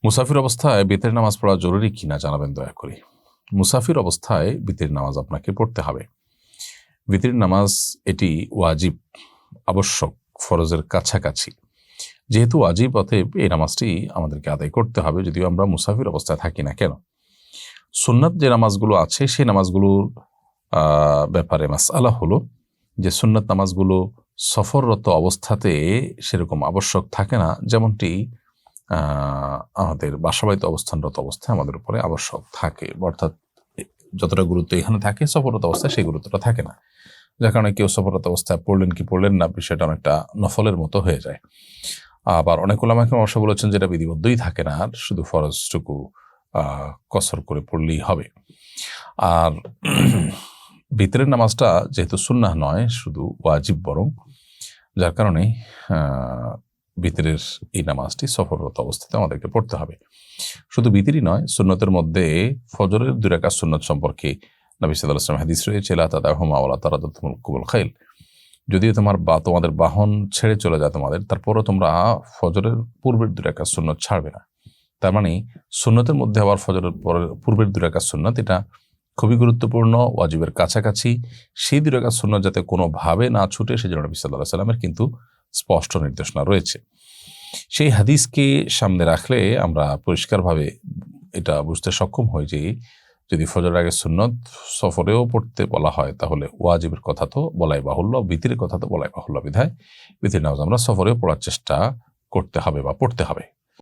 মুসাফির অবস্থায় বিতরের নামাজ পড়া জরুরি কিনা জানাবেন দয়া করে। মুসাফির অবস্থায় বিতরের নামাজ আপনাকে পড়তে হবে। বিতরের নামাজ এটি ওয়াজিব, আবশ্যক, ফরজের কাছাকাছি। যেহেতু ওয়াজিব, অতএব এই নামাজটি আমাদেরকে আদায় করতে হবে, যদিও আমরা মুসাফির অবস্থায় থাকি না কেন। সুন্নাত যে নামাজগুলো আছে সেই নামাজগুলোর ব্যাপারে মাসআলা হলো যে সুন্নাত নামাজগুলো সফররত অবস্থাতে সেরকম আবশ্যক থাকে না, যেমনটি আমাদের বাসাবাড়িতে অবস্থানরত অবস্থায় আমাদের উপরে আবশ্যক থাকে। অর্থাৎ যতটা গুরুত্ব এখানে থাকে সফররত অবস্থায় সেই গুরুত্বটা থাকে না, যার কারণে কেউ সফররত অবস্থায় পড়লেন কি পড়লেন না বিষয়টা অনেকটা নফলের মতো হয়ে যায়। আবার অনেক উলামায়ে কেরাম অবশ্য বলেছেন যেটা বিধিবদ্ধই থাকে না, আর শুধু ফরজটুকু কসর করে পড়লেই হবে। আর ভিতরের নামাজটা যেহেতু সুন্নাহ নয়, শুধু ওয়াজিব বরং, যার কারণে ভিতরের এই নামাজটি সফররত অবস্থাতে আমাদেরকে পড়তে হবে। শুধু ভিতরই নয়, সুন্নতের মধ্যে ফজরের 2 রাকাত সুন্নত সম্পর্কে নবী সাল্লাল্লাহু আলাইহি ওয়াসাল্লাম হাদিস রয়েছে, লা তাদাহুমা ওয়ালা তারাদুকুমুল খাইল। যদিও তোমাদের বাহন ছেড়ে চলে যায় তোমাদের, তারপরও তোমরা ফজরের পূর্বের 2 রাকাত সুন্নত ছাড়বে না। তার মানে সুন্নতের মধ্যে আবার ফজরের পূর্বের 2 রাকাত সুন্নত, এটা খুবই গুরুত্বপূর্ণ, ওয়াজিবের কাছাকাছি। সেই 2 রাকাত সুন্নত যাতে কোনোভাবে না ছুটে, সেজন্য নবী সাল্লাল্লাহু আলাইহি ওয়াসাল্লামের কিন্তু স্পষ্ট নির্দেশনা রয়েছে। সেই হাদিসকে সামনে রাখলে আমরা পরিষ্কারভাবে এটা বুঝতে সক্ষম হই যে যদি ফজরের আগে সুন্নত সফরেও পড়তে বলা হয়, তাহলে ওয়াজিবের কথা তো বলাই বাহুল্য, ভিতরের কথা তো বলাই বাহুল্য। বিধায় ভিতরের নামাজ আমরা সফরেও পড়ার চেষ্টা করতে হবে বা পড়তে হবে।